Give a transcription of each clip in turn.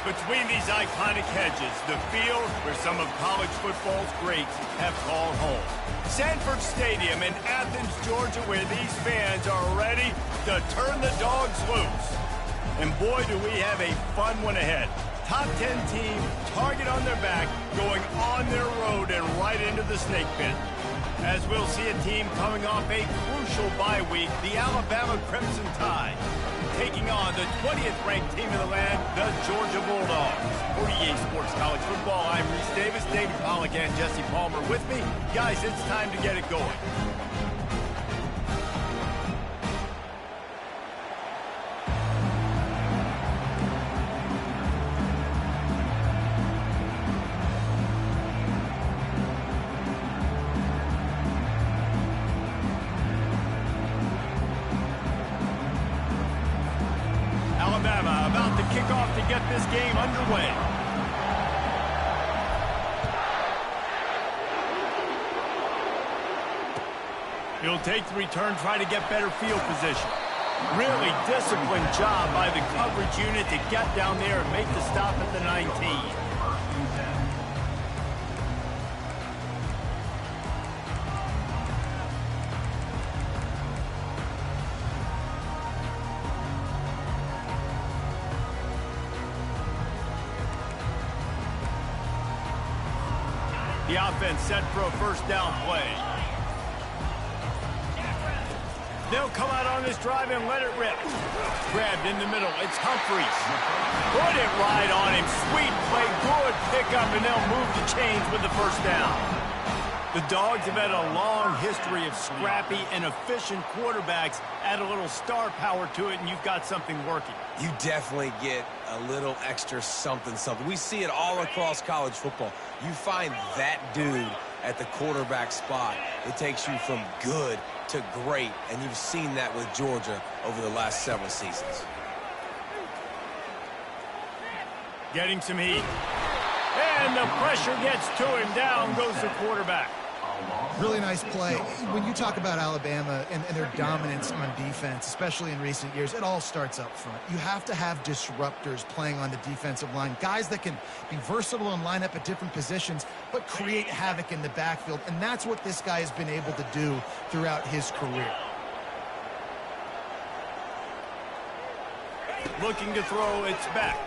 Between these iconic hedges, the field where some of college football's greats have called home. Sanford Stadium in Athens, Georgia, where these fans are ready to turn the dogs loose. And boy, do we have a fun one ahead. Top 10 team, target on their back, going on their road and right into the snake pit. As we'll see a team coming off a crucial bye week, the Alabama Crimson Tide, taking on the 20th ranked team in the land, the Georgia Bulldogs. For EA Sports College Football, I'm Reese Davis, David Pollack, and Jesse Palmer with me. Guys, it's time to get it going. Alabama about to kick off to get this game underway. He'll take the return, try to get better field position. Really disciplined job by the coverage unit to get down there and make the stop at the 19. The offense set for a first down play. They'll come out on this drive and let it rip. Grabbed in the middle. It's Humphries. Put it right on him. Sweet play. Good pickup, and they'll move the chains with the first down. The Dogs have had a long history of scrappy and efficient quarterbacks. Add a little star power to it, and you've got something working. You definitely get a little extra something. We see it all across college football. You find that dude at the quarterback spot, it takes you from good to great, and you've seen that with Georgia over the last several seasons. Getting some heat. And the pressure gets to him. Down goes the quarterback. Really nice play. When you talk about Alabama and their dominance on defense, especially in recent years, it all starts up front. You have to have disruptors playing on the defensive line, guys that can be versatile and line up at different positions, but create havoc in the backfield, and that's what this guy has been able to do throughout his career. Looking to throw, it's back.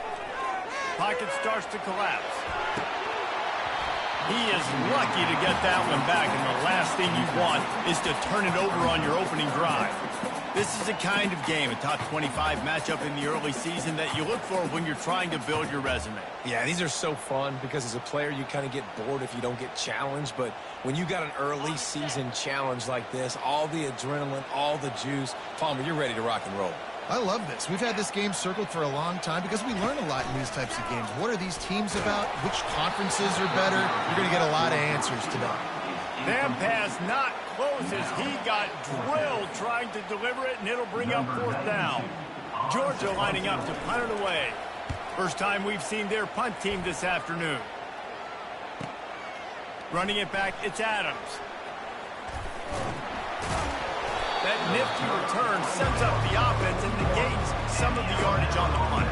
Pocket starts to collapse. He is lucky to get that one back, and the last thing you want is to turn it over on your opening drive. This is a kind of game, a top 25 matchup in the early season that you look for when you're trying to build your resume. Yeah, these are so fun because as a player, you kind of get bored if you don't get challenged. But when you got an early season challenge like this, all the adrenaline, all the juice, Palmer, you're ready to rock and roll. I love this. We've had this game circled for a long time because we learn a lot in these types of games. What are these teams about? Which conferences are better? You're going to get a lot of answers today. That pass not close as he got drilled trying to deliver it, and it'll bring up fourth down. Georgia lining up to punt it away. First time we've seen their punt team this afternoon. Running it back, it's Adams. That nifty return sets up the offense and negates some of the yardage on the punt.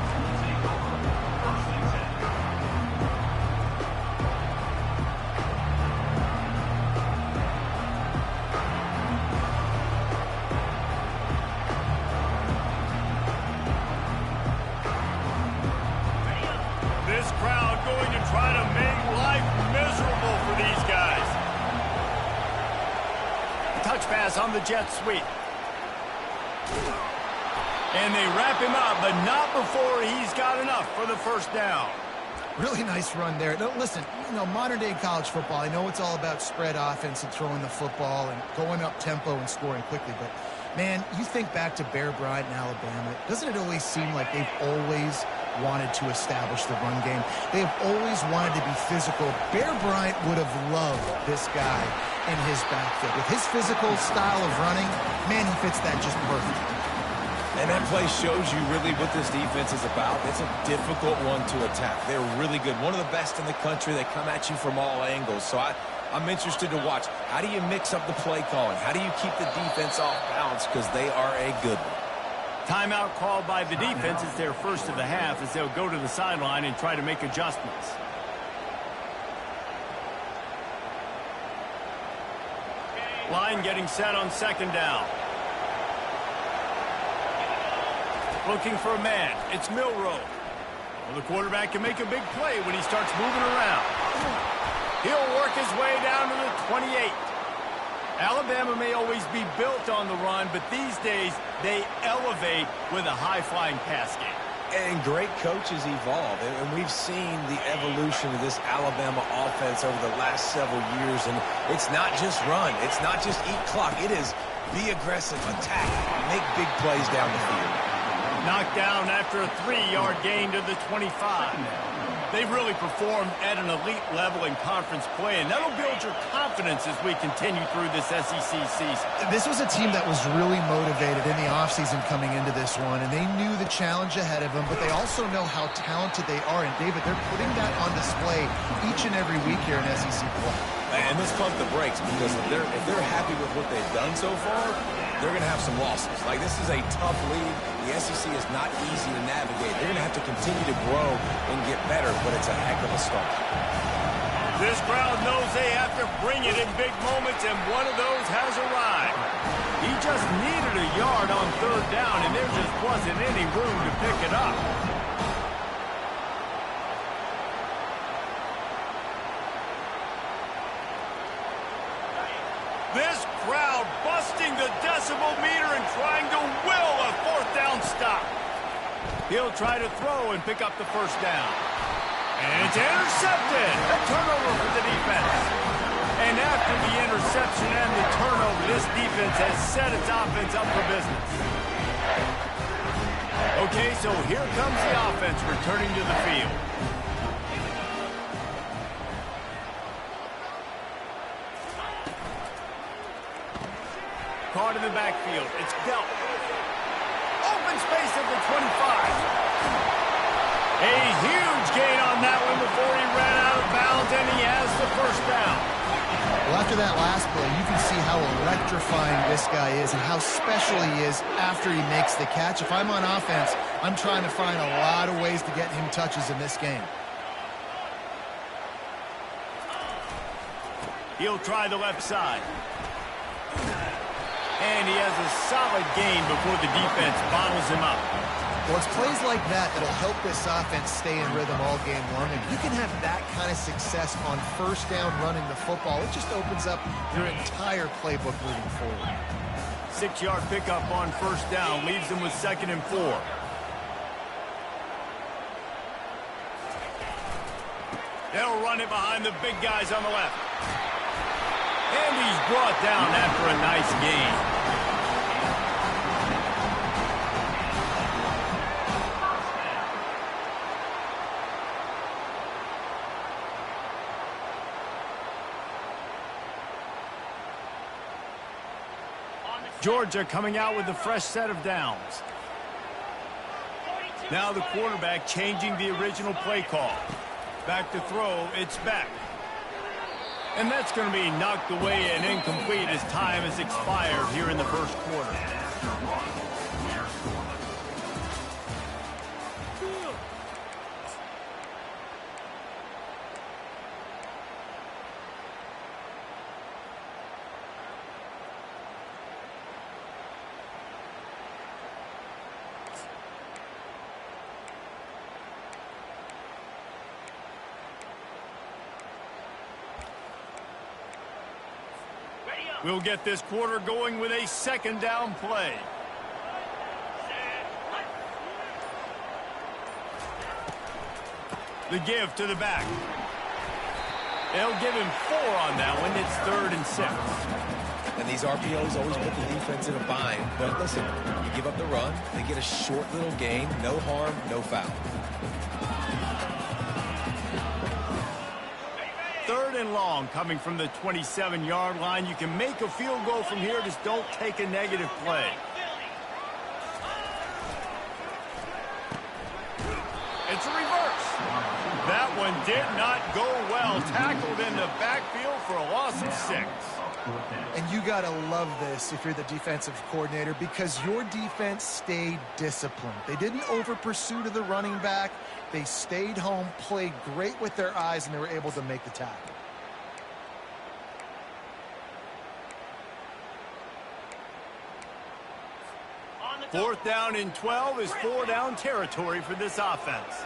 This crowd going to try to make life miserable for these guys. Touch pass on the jet sweep. And they wrap him up, but not before he's got enough for the first down. Really nice run there. Now, listen, modern-day college football, I know it's all about spread offense and throwing the football and going up tempo and scoring quickly, but, man, you think back to Bear Bryant in Alabama, doesn't it always seem like they've always wanted to establish the run game? They have always wanted to be physical. Bear Bryant would have loved this guy in his backfield. With his physical style of running, man, he fits that just perfect. And that play shows you really what this defense is about. It's a difficult one to attack. They're really good. One of the best in the country. They come at you from all angles. So I'm interested to watch. How do you mix up the play calling? How do you keep the defense off balance? Because they are a good one. Timeout called by the defense. It's their first of the half as they'll go to the sideline and try to make adjustments. Line getting set on second down. Looking for a man. It's Milroe. Well, the quarterback can make a big play when he starts moving around. He'll work his way down to the 28. Alabama may always be built on the run, but these days they elevate with a high-flying pass game. And great coaches evolve, and we've seen the evolution of this Alabama offense over the last several years, and it's not just run. It's not just eat clock. It is be aggressive, attack, make big plays down the field. Knocked down after a 3-yard gain to the 25. They've really performed at an elite level in conference play, and that'll build your confidence as we continue through this SEC season. This was a team that was really motivated in the offseason coming into this one, and they knew the challenge ahead of them, but they also know how talented they are. And, David, they're putting that on display each and every week here in SEC play. And let's pump the brakes, because if they're happy with what they've done so far, they're going to have some losses. Like, this is a tough league. The SEC is not easy to navigate. They're going to have to continue to grow and get better, but it's a heck of a start. This crowd knows they have to bring it in big moments, and one of those has arrived. He just needed a yard on third down, and there just wasn't any room to pick it up. This crowd busting the decibel meter and trying to will a fourth down stop. He'll try to throw and pick up the first down. And it's intercepted. A turnover for the defense. And after the interception and the turnover, this defense has set its offense up for business. Okay, so here comes the offense returning to the field. Caught in the backfield. It's Delp. Open space at the 25. A huge gain on that one before he ran out of bounds, and he has the first down. Well, after that last play, you can see how electrifying this guy is and how special he is after he makes the catch. If I'm on offense, I'm trying to find a lot of ways to get him touches in this game. He'll try the left side. And he has a solid gain before the defense bottles him up. Well, it's plays like that that'll help this offense stay in rhythm all game long. And you can have that kind of success on first down running the football. It just opens up your entire playbook moving forward. 6-yard pickup on first down leaves them with 2nd and 4. They'll run it behind the big guys on the left. And he's brought down after a nice gain. Georgia coming out with a fresh set of downs. Now the quarterback changing the original play call. Back to throw, it's back. And that's going to be knocked away and incomplete as time has expired here in the first quarter. We'll get this quarter going with a 2nd down play. The give to the back. They'll give him 4 on that one. It's 3rd and 6. And these RPOs always put the defense in a bind. But listen, you give up the run, they get a short little gain, no harm, no foul. 3rd and long coming from the 27-yard line. You can make a field goal from here, just don't take a negative play. It's a reverse. That one did not go well. Tackled in the backfield for a loss of 6. And you got to love this if you're the defensive coordinator, because your defense stayed disciplined. They didn't over-pursue to the running back. They stayed home, played great with their eyes, and they were able to make the tackle. Fourth down and 12 is four-down territory for this offense.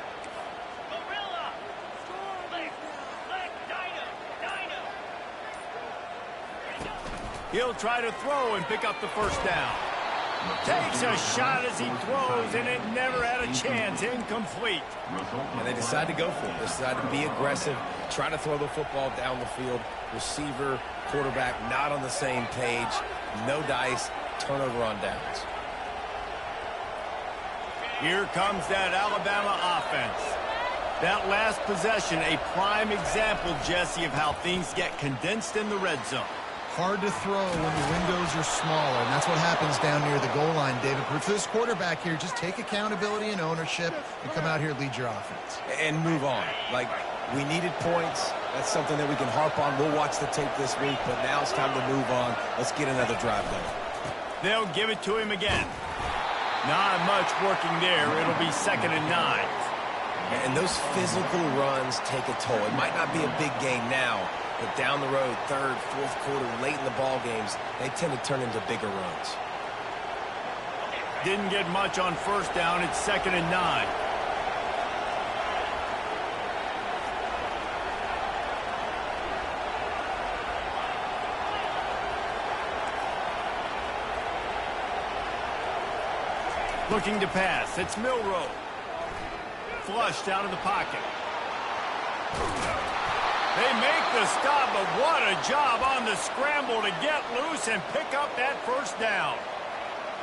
He'll try to throw and pick up the first down. Takes a shot as he throws, and it never had a chance. Incomplete. And they decide to go for it. They decide to be aggressive, try to throw the football down the field. Receiver, quarterback, not on the same page. No dice, turnover on downs. Here comes that Alabama offense. That last possession, a prime example, Jesse, of how things get condensed in the red zone. Hard to throw when the windows are smaller, and that's what happens down near the goal line, David. But for this quarterback here, just take accountability and ownership and come out here and lead your offense. And move on. Like, we needed points. That's something that we can harp on. We'll watch the tape this week, but now it's time to move on. Let's get another drive going. They'll give it to him again. Not much working there. It'll be 2nd and 9. And those physical runs take a toll. It might not be a big game now, but down the road, third, fourth quarter, late in the ball games, they tend to turn into bigger runs. Didn't get much on first down. It's 2nd and 9. Looking to pass. It's Milroe. Flushed out of the pocket. They make the stop, but what a job on the scramble to get loose and pick up that first down.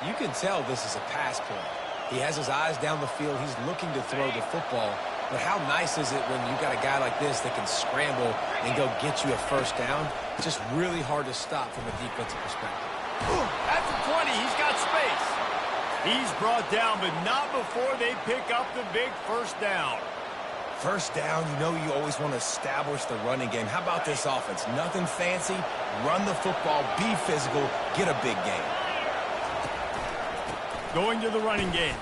You can tell this is a pass play. He has his eyes down the field. He's looking to throw the football. But how nice is it when you got a guy like this that can scramble and go get you a first down? It's just really hard to stop from a defensive perspective. At the 20, he's got space. He's brought down, but not before they pick up the big first down. First down, you know you always want to establish the running game. How about this offense? Nothing fancy. Run the football, be physical, get a big game. Going to the running game.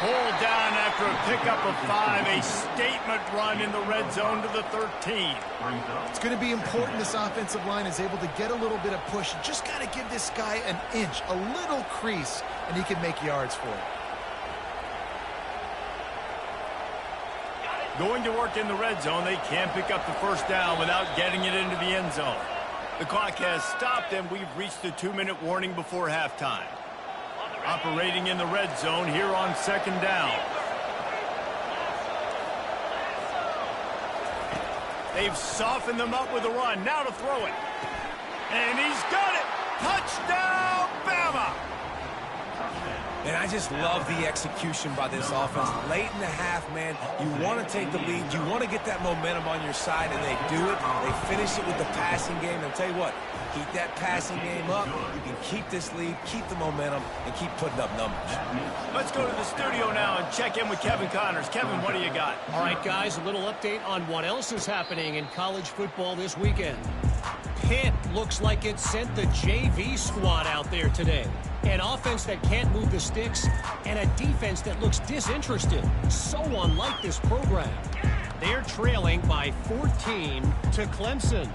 Pulled down after a pickup of 5. A statement run in the red zone to the 13. It's going to be important this offensive line is able to get a little bit of push. You just got to give this guy an inch, a little crease, and he can make yards for it. Going to work in the red zone, they can't pick up the first down without getting it into the end zone. The clock has stopped, and we've reached the 2-minute warning before halftime. Operating in the red zone here on 2nd down. They've softened them up with a run. Now to throw it. And he's got it. Touchdown, Bama! And I just love the execution by this offense. Late in the half, man, you want to take the lead. You want to get that momentum on your side, and they do it. They finish it with the passing game. And I'll tell you what, keep that passing game up. You can keep this lead, keep the momentum, and keep putting up numbers. Let's go to the studio now and check in with Kevin Connors. Kevin, what do you got? All right, guys, a little update on what else is happening in college football this weekend. Pitt looks like it sent the JV squad out there today. An offense that can't move the sticks and a defense that looks disinterested. So unlike this program. They're trailing by 14 to Clemson.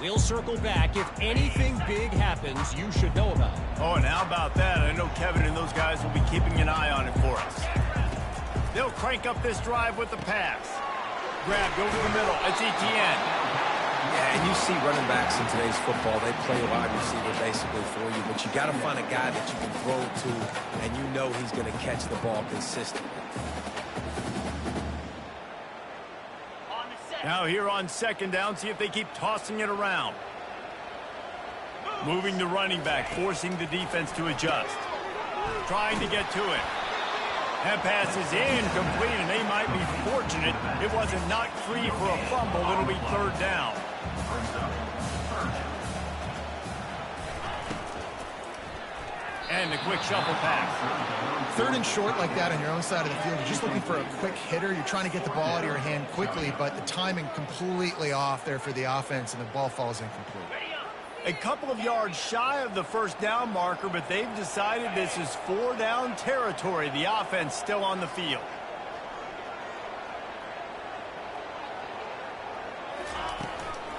We'll circle back if anything big happens you should know about. Oh, and how about that? I know Kevin and those guys will be keeping an eye on it for us. They'll crank up this drive with the pass. Grabbed over the middle. It's Etienne. Yeah, and you see running backs in today's football, they play a wide receiver basically for you, but you got to find a guy that you can throw to, and you know he's going to catch the ball consistently. Now here on 2nd down, see if they keep tossing it around. Moving the running back, forcing the defense to adjust. Trying to get to it. That pass is incomplete, and they might be fortunate it wasn't knocked free for a fumble. It'll be 3rd down. And the quick shuffle pass. 3rd and short like that on your own side of the field. You're just looking for a quick hitter. You're trying to get the ball out of your hand quickly, but the timing completely off there for the offense, and the ball falls incomplete. A couple of yards shy of the first down marker, but they've decided this is 4-down territory. The offense still on the field.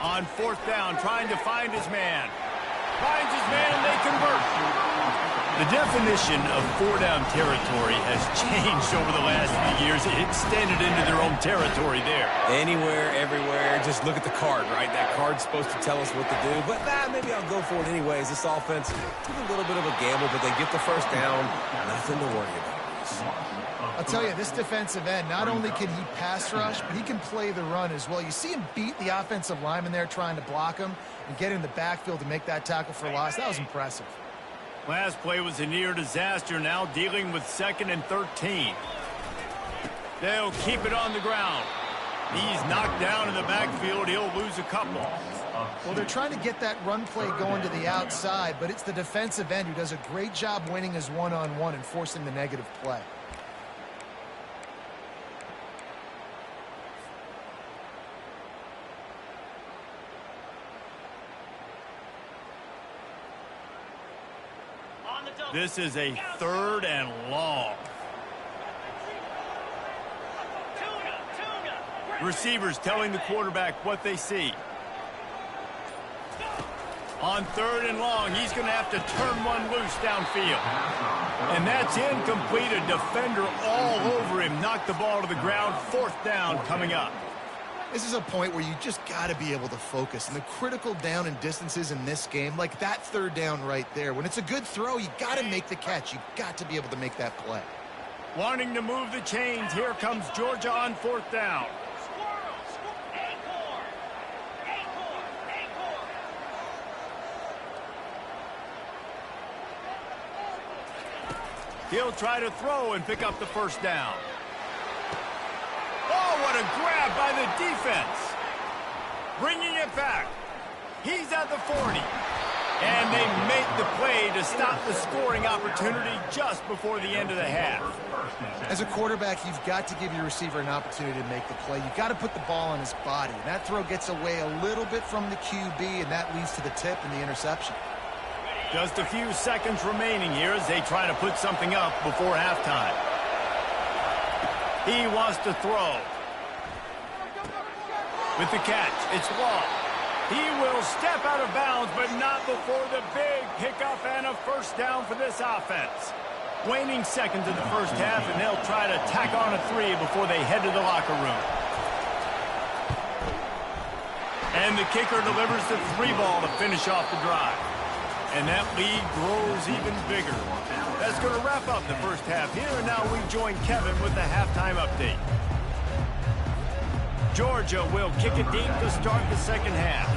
On 4th down, trying to find his man. Finds his man, and they convert. The definition of 4-down territory has changed over the last few years. It extended into their own territory there. Anywhere, everywhere, just look at the card, right? That card's supposed to tell us what to do, but maybe I'll go for it anyways. This offense took a little bit of a gamble, but they get the first down. Nothing to worry about. I'll tell you, this defensive end, not only can he pass rush, but he can play the run as well. You see him beat the offensive lineman there trying to block him and get in the backfield to make that tackle for loss. That was impressive. Last play was a near disaster, now dealing with 2nd and 13. They'll keep it on the ground. He's knocked down in the backfield. He'll lose a couple. Well, they're trying to get that run play going to the outside, but it's the defensive end who does a great job winning his one-on-one and forcing the negative play. This is a 3rd and long. Receivers telling the quarterback what they see. On 3rd and long, he's going to have to turn one loose downfield. And that's incomplete. A defender all over him. Knocked the ball to the ground. 4th down coming up. This is a point where you just got to be able to focus. And the critical down and distances in this game, like that 3rd down right there, when it's a good throw, you got to make the catch. You got to be able to make that play. Wanting to move the chains, here comes Georgia on 4th down. He'll try to throw and pick up the first down. Oh, what a grab by the defense. Bringing it back. He's at the 40. And they make the play to stop the scoring opportunity just before the end of the half. As a quarterback, you've got to give your receiver an opportunity to make the play. You've got to put the ball on his body. And that throw gets away a little bit from the QB, and that leads to the tip and the interception. Just a few seconds remaining here as they try to put something up before halftime. He wants to throw. With the catch, it's long. He will step out of bounds, but not before the big pickup and a first down for this offense. Waning seconds in the first half, and they'll try to tack on a 3 before they head to the locker room. And the kicker delivers the 3 ball to finish off the drive. And that lead grows even bigger. That's going to wrap up the first half here, and now we join Kevin with the halftime update. Georgia will kick it deep to start the second half.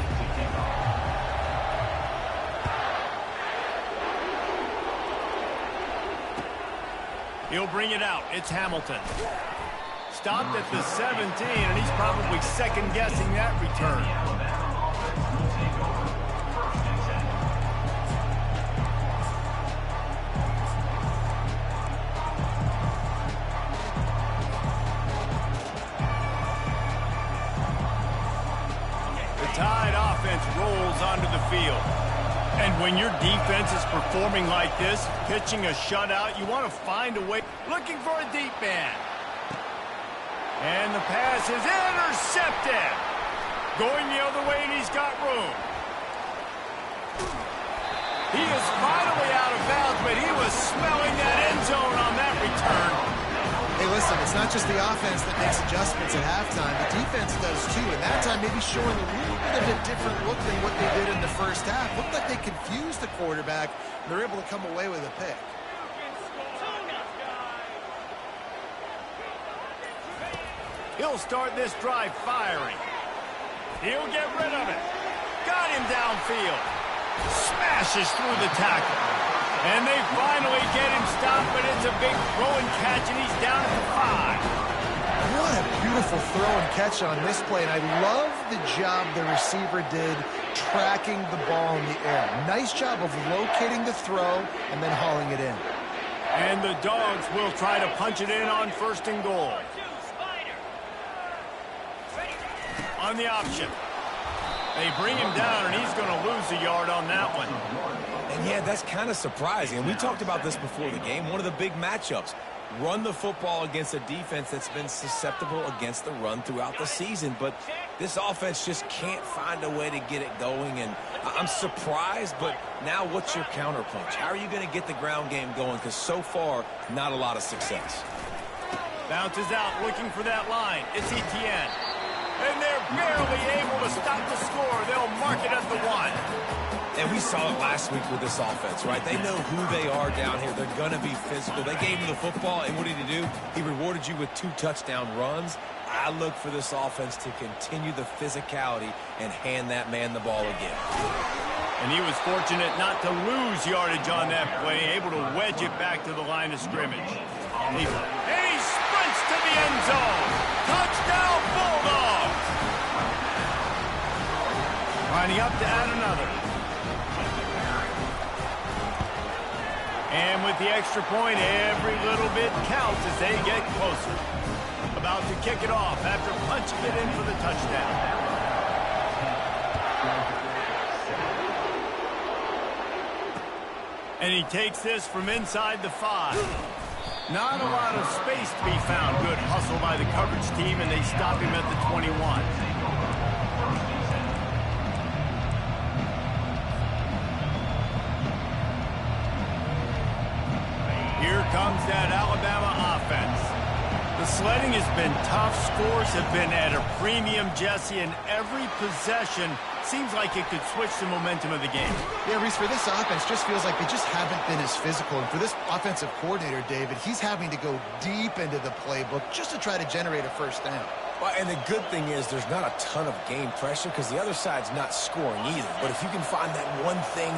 He'll bring it out. It's Hamilton. Stopped at the 17, and he's probably second-guessing that return. Tide offense rolls onto the field. And when your defense is performing like this, pitching a shutout, you want to find a way. Looking for a deep man. And the pass is intercepted. Going the other way, and he's got room. He is finally out of bounds, but he was smelling that end zone on that return. Hey, listen, it's not just the offense that makes adjustments at halftime. The defense does, too, and that time maybe showing a little bit of a different look than what they did in the first half. Looked like they confused the quarterback, and they're able to come away with a pick. He'll start this drive firing. He'll get rid of it. Got him downfield. Smashes through the tackle. And they finally get him stopped, but it's a big throw and catch, and he's down at the 5. What a beautiful throw and catch on this play, and I love the job the receiver did tracking the ball in the air. Nice job of locating the throw and then hauling it in. And the Dogs will try to punch it in on 1st and goal. On the option. They bring him down, and he's going to lose a yard on that one. And yeah, that's kind of surprising. And we talked about this before the game. One of the big matchups. Run the football against a defense that's been susceptible against the run throughout the season. But this offense just can't find a way to get it going. And I'm surprised, but now what's your counterpunch? How are you going to get the ground game going? Because so far, not a lot of success. Bounces out, looking for that line. It's Etienne. And they're barely able to stop the score. They'll mark it at the 1. And we saw it last week with this offense, right? They know who they are down here. They're going to be physical. They gave him the football, and what did he do? He rewarded you with 2 touchdown runs. I look for this offense to continue the physicality and hand that man the ball again. And he was fortunate not to lose yardage on that play, able to wedge it back to the line of scrimmage. And he sprints to the end zone. Touchdown, Bulldogs! Lining up to add another. And with the extra point, every little bit counts as they get closer. About to kick it off after punching it in for the touchdown. And he takes this from inside the 5. Not a lot of space to be found. Good hustle by the coverage team, and they stop him at the 21. Here comes that Alabama offense. The sledding has been tough. Scores have been at a premium, Jesse, and every possession seems like it could switch the momentum of the game. Yeah, Reese, for this offense, just feels like they just haven't been as physical. And for this offensive coordinator, David, he's having to go deep into the playbook just to try to generate a first down. Well, and the good thing is there's not a ton of game pressure because the other side's not scoring either. But if you can find that one thing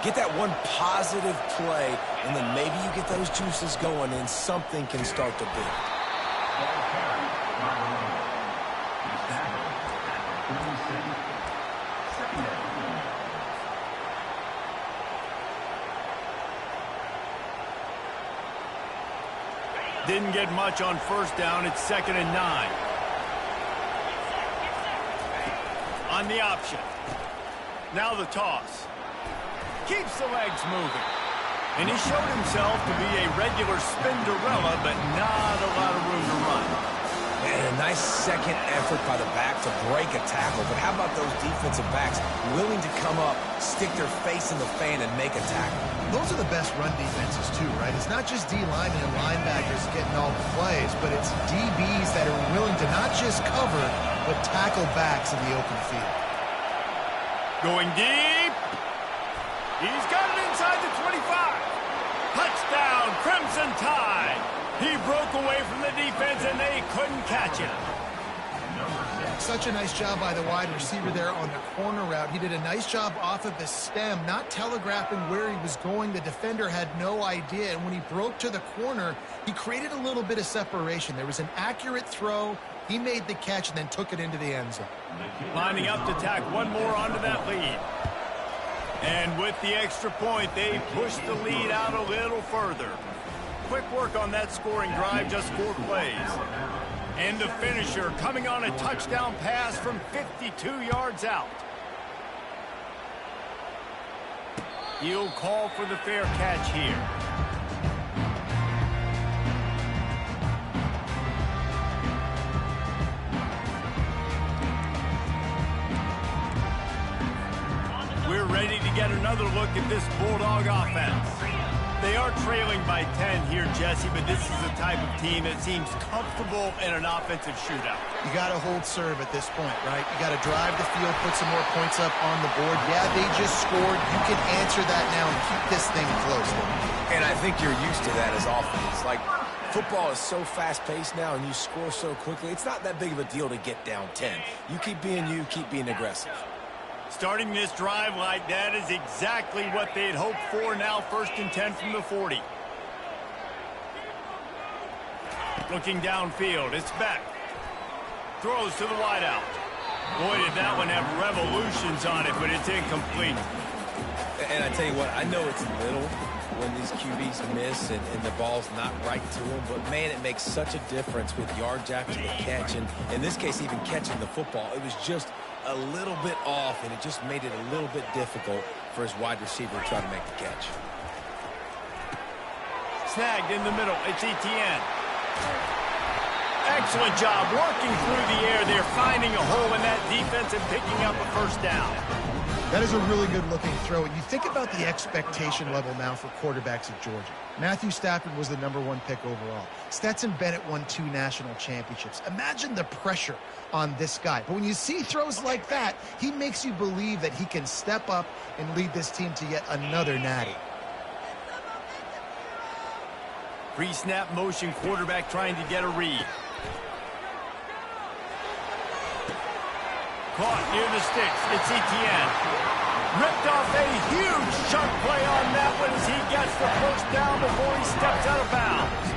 get that one positive play, and then maybe you get those juices going and something can start to build. Didn't get much on 1st down. It's 2nd and 9. On the option. Now the toss. Keeps the legs moving. And he showed himself to be a regular Spinderella, but not a lot of room to run. And a nice second effort by the back to break a tackle. But how about those defensive backs willing to come up, stick their face in the fan, and make a tackle? Those are the best run defenses, too, right? It's not just D-linemen and linebackers getting all the plays, but it's DBs that are willing to not just cover, but tackle backs in the open field. Going deep. He's got it inside the 25. Touchdown, Crimson Tide. He broke away from the defense, and they couldn't catch him. Such a nice job by the wide receiver there on the corner route. He did a nice job off of the stem, not telegraphing where he was going. The defender had no idea, and when he broke to the corner, he created a little bit of separation. There was an accurate throw. He made the catch and then took it into the end zone. Lining up to tack one more onto that lead. And with the extra point, they push the lead out a little further. Quick work on that scoring drive, just 4 plays. And the finisher coming on a touchdown pass from 52 yards out. He'll call for the fair catch here. We're ready to get another look at this Bulldog offense. They are trailing by 10 here, Jesse, but this is the type of team that seems comfortable in an offensive shootout. You got to hold serve at this point, right? You got to drive the field, put some more points up on the board. Yeah, they just scored. You can answer that now and keep this thing close. And I think you're used to that as offense. Like, football is so fast-paced now and you score so quickly, it's not that big of a deal to get down 10. You keep being you, keep being aggressive. Starting this drive like that is exactly what they'd hoped for. Now 1st and 10 from the 40. Looking downfield, it's Beck. Throws to the wideout. Boy, did that one have revolutions on it, but it's incomplete. And I tell you what, I know it's little when these QBs miss and the ball's not right to them, but man, it makes such a difference with yards after the catch, and in this case, even catching the football. It was just a little bit off, and it just made it a little bit difficult for his wide receiver to try to make the catch. Snagged in the middle. It's Etienne. Excellent job working through the air there, finding a hole in that defense and picking up a first down. That is a really good-looking throw. And you think about the expectation level now for quarterbacks at Georgia. Matthew Stafford was the #1 pick overall. Stetson Bennett won 2 national championships. Imagine the pressure on this guy. But when you see throws like that, he makes you believe that he can step up and lead this team to yet another natty. Pre-snap motion quarterback trying to get a read. Caught near the sticks. It's Etienne. Ripped off a huge chunk play on that one as he gets the first down before he steps out of bounds.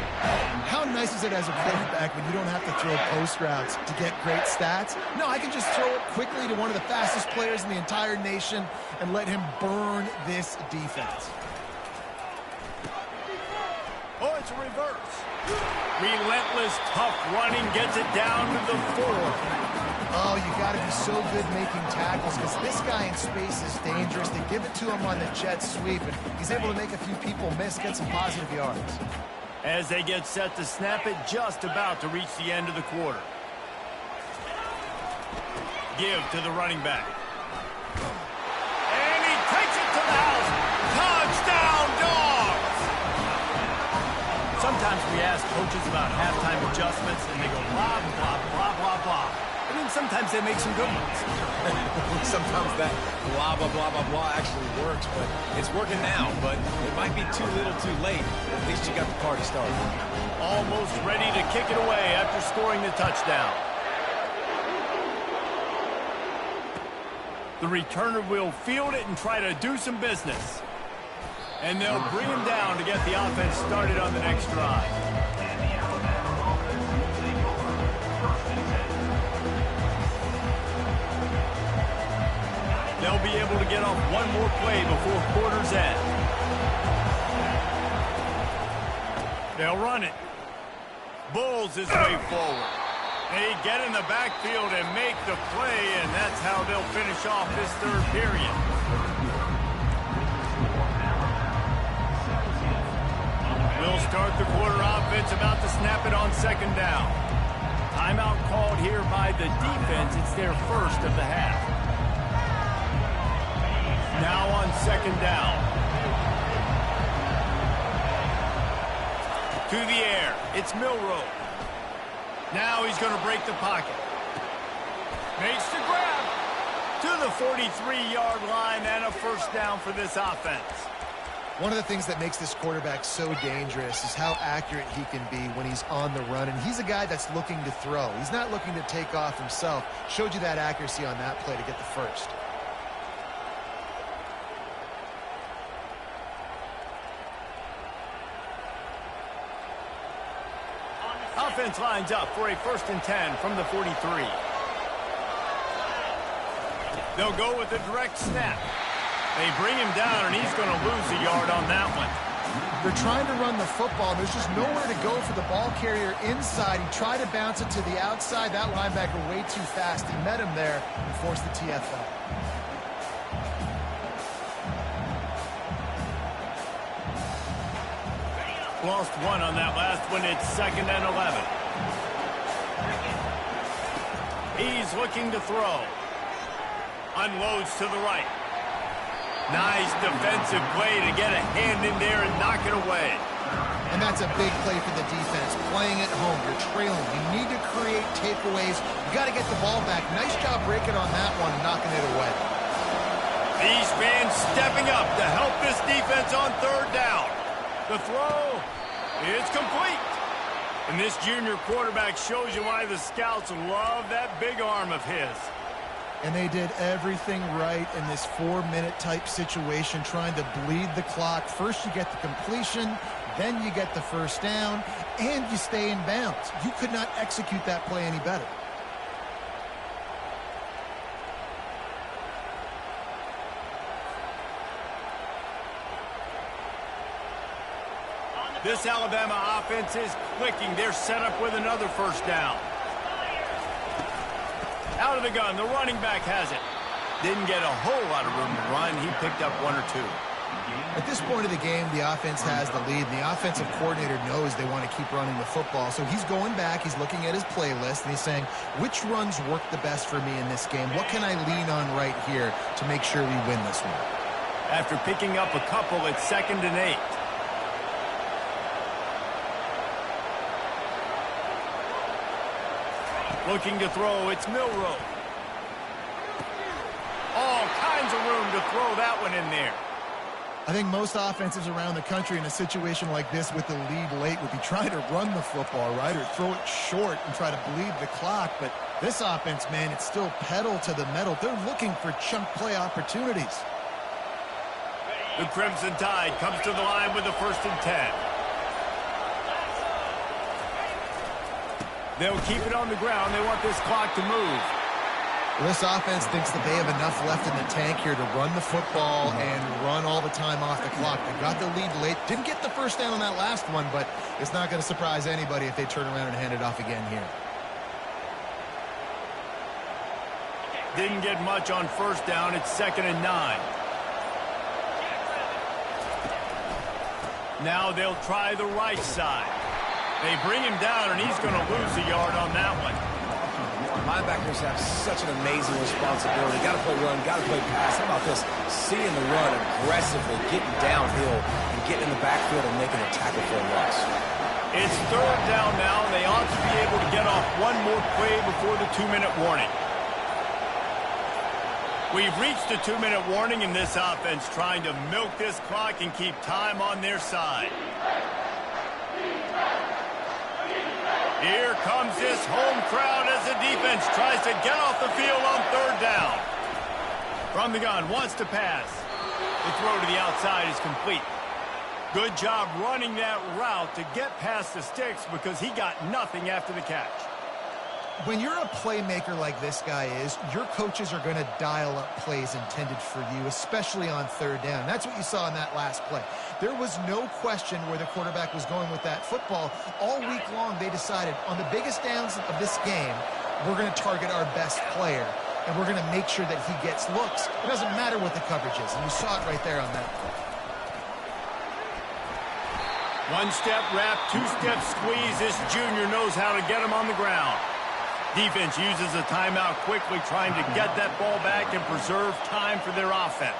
How nice is it as a quarterback when you don't have to throw post routes to get great stats? No, I can just throw it quickly to one of the fastest players in the entire nation and let him burn this defense. Oh, it's a reverse. Relentless, tough running gets it down to the 4. Oh, you got to be so good making tackles because this guy in space is dangerous. They give it to him on the jet sweep, and he's able to make a few people miss, get some positive yards. As they get set to snap it, just about to reach the end of the quarter. Give to the running back. And he takes it to the house. Touchdown, Dogs! Sometimes we ask coaches about halftime adjustments, and they go blah, blah, blah, blah, blah. I mean, sometimes they make some good ones. Sometimes that blah, blah, blah, blah, blah actually works, but it's working now. But it might be too little too late. At least you got the party started. Almost ready to kick it away after scoring the touchdown. The returner will field it and try to do some business. And they'll bring him down to get the offense started on the next drive. They'll be able to get off one more play before quarter's end. They'll run it. Bulls his way forward. They get in the backfield and make the play, and that's how they'll finish off this third period. We'll start the quarter offense, about to snap it on second down. Timeout called here by the defense. It's their first of the half. Now on second down. To the air. It's Milroe. Now he's going to break the pocket. Makes the grab. To the 43-yard line and a first down for this offense. One of the things that makes this quarterback so dangerous is how accurate he can be when he's on the run. And he's a guy that's looking to throw. He's not looking to take off himself. Showed you that accuracy on that play to get the first. Offense lines up for a 1st and 10 from the 43. They'll go with a direct snap. They bring him down, and he's going to lose a yard on that one. They're trying to run the football. There's just nowhere to go for the ball carrier inside. He tried to bounce it to the outside. That linebacker way too fast. He met him there and forced the TFL. Lost one on that last one. It's 2nd and 11. He's looking to throw. Unloads to the right. Nice defensive play to get a hand in there and knock it away. And that's a big play for the defense. Playing at home, you're trailing. You need to create takeaways. You got to get the ball back. Nice job breaking on that one and knocking it away. These fans stepping up to help this defense on third down. The throw is complete. And this junior quarterback shows you why the scouts love that big arm of his. And they did everything right in this 4-minute type situation, trying to bleed the clock. First you get the completion, then you get the first down, and you stay in bounds. You could not execute that play any better. This Alabama offense is clicking. They're set up with another first down. Out of the gun, the running back has it. Didn't get a whole lot of room to run. He picked up 1 or 2. At this point of the game, the offense has the lead, and the offensive coordinator knows they want to keep running the football. So he's going back, he's looking at his playlist, and he's saying, which runs work the best for me in this game? What can I lean on right here to make sure we win this one? After picking up a couple, it's 2nd and 8. Looking to throw, it's Milroe. All kinds of room to throw that one in there. I think most offenses around the country in a situation like this with the lead late would be trying to run the football, right, or throw it short and try to bleed the clock. But this offense, man, it's still pedal to the metal. They're looking for chunk play opportunities. The Crimson Tide comes to the line with the 1st and 10. They'll keep it on the ground. They want this clock to move. This offense thinks that they have enough left in the tank here to run the football and run all the time off the clock. They got the lead late. Didn't get the first down on that last one, but it's not going to surprise anybody if they turn around and hand it off again here. Didn't get much on first down. It's 2nd and 9. Now they'll try the right side. They bring him down, and he's going to lose a yard on that one. Linebackers have such an amazing responsibility. Got to play run, got to play pass. How about this? Seeing the run aggressively, getting downhill, and getting in the backfield and making a tackle for a loss. It's 3rd down now, and they ought to be able to get off one more play before the 2-minute warning. We've reached the 2-minute warning, and this offense trying to milk this clock and keep time on their side. Here comes this home crowd as the defense tries to get off the field on 3rd down. From the gun, wants to pass. The throw to the outside is complete. Good job running that route to get past the sticks because he got nothing after the catch. When you're a playmaker like this guy is, your coaches are going to dial up plays intended for you, especially on 3rd down. That's what you saw in that last play. There was no question where the quarterback was going with that football. All week long, they decided on the biggest downs of this game, we're going to target our best player, and we're going to make sure that he gets looks. It doesn't matter what the coverage is, and you saw it right there on that play. 1-step wrap, 2-step squeeze. This junior knows how to get him on the ground. Defense uses a timeout quickly, trying to get that ball back and preserve time for their offense.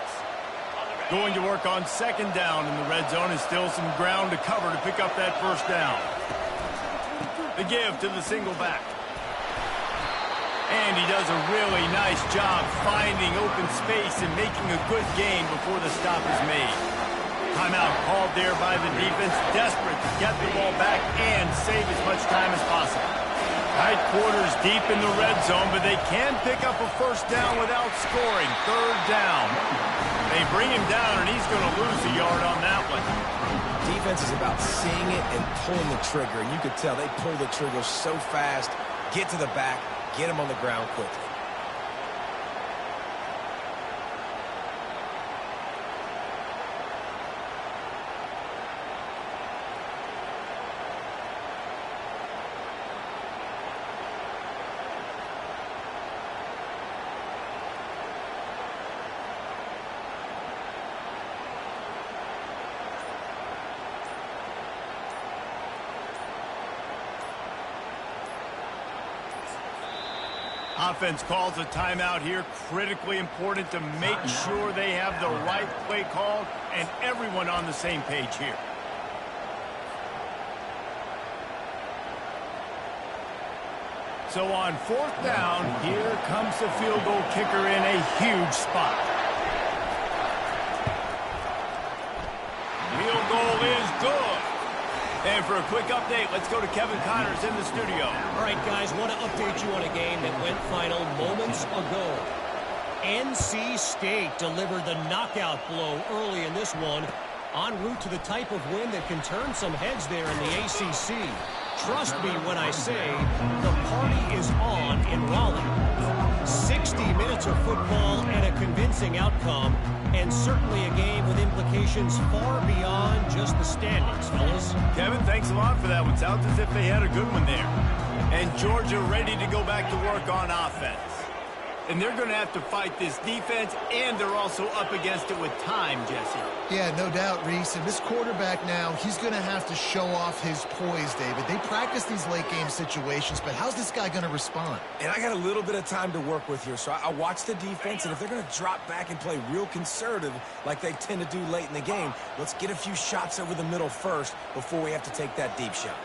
Going to work on 2nd down in the red zone, and still some ground to cover to pick up that 1st down. The give to the single back. And he does a really nice job finding open space and making a good gain before the stop is made. Timeout called there by the defense, desperate to get the ball back and save as much time as possible. Tight quarters deep in the red zone, but they can pick up a 1st down without scoring. 3rd down. They bring him down, and he's going to lose a yard on that one. Defense is about seeing it and pulling the trigger, and you could tell they pull the trigger so fast, get to the back, get him on the ground quickly. Offense calls a timeout here. Critically important to make sure they have the right play called and everyone on the same page here. So on 4th down, here comes the field goal kicker in a huge spot. Field goal is good. And for a quick update, let's go to Kevin Connors in the studio. All right, guys, want to update you on a game that went final moments ago. NC State delivered the knockout blow early in this one, en route to the type of win that can turn some heads there in the ACC. Trust me when I say the party is on in Raleigh. 60 minutes of football and a convincing outcome, and certainly a game with implications far beyond just the standings, fellas. Kevin, thanks a lot for that one. Sounds as if they had a good one there. And Georgia ready to go back to work on offense. And they're going to have to fight this defense, and they're also up against it with time, Jesse. Yeah, no doubt, Reese. And this quarterback now, he's going to have to show off his poise, David. They practice these late-game situations, but how's this guy going to respond? And I got a little bit of time to work with here, so I watch the defense, and if they're going to drop back and play real conservative like they tend to do late in the game, let's get a few shots over the middle first before we have to take that deep shot.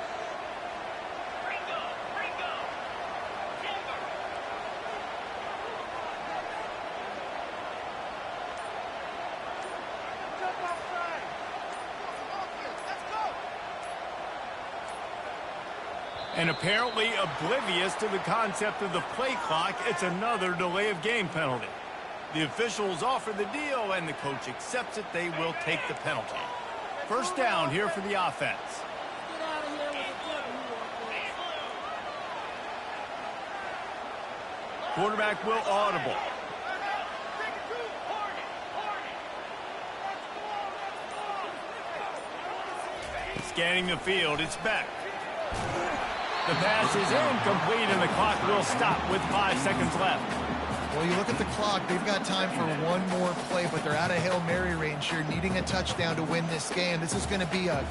And apparently oblivious to the concept of the play clock, it's another delay of game penalty. The officials offer the deal, and the coach accepts it. They will take the penalty. First down here for the offense. Quarterback will audible. Scanning the field, it's back. The pass is incomplete, and the clock will stop with 5 seconds left. Well, you look at the clock, they've got time for one more play, but they're out of Hail Mary range here, needing a touchdown to win this game. This is going to be a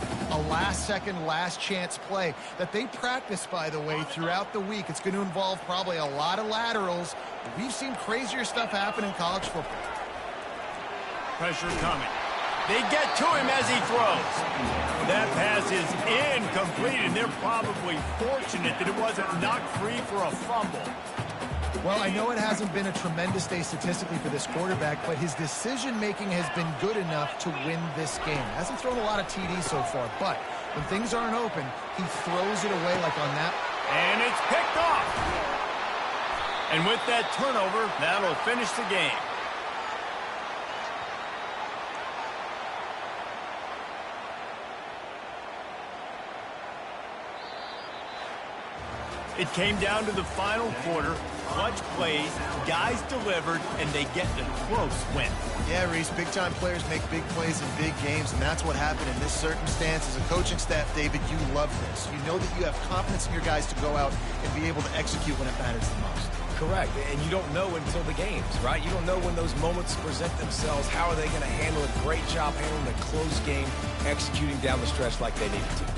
last-second, last-chance play that they practice, by the way, throughout the week. It's going to involve probably a lot of laterals. We've seen crazier stuff happen in college football. Pressure coming. They get to him as he throws. That pass is incomplete, and they're probably fortunate that it wasn't knocked free for a fumble. Well, I know it hasn't been a tremendous day statistically for this quarterback, but his decision-making has been good enough to win this game. Hasn't thrown a lot of TDs so far, but when things aren't open, he throws it away like on that. And it's picked off. And with that turnover, that'll finish the game. It came down to the final quarter. Clutch plays, guys delivered, and they get the close win. Yeah, Reese, big-time players make big plays in big games, and that's what happened in this circumstance. As a coaching staff, David, you love this. You know that you have confidence in your guys to go out and be able to execute when it matters the most. Correct, and you don't know until the games, right? You don't know when those moments present themselves. How are they going to handle it? Great job handling a close game, executing down the stretch like they needed to.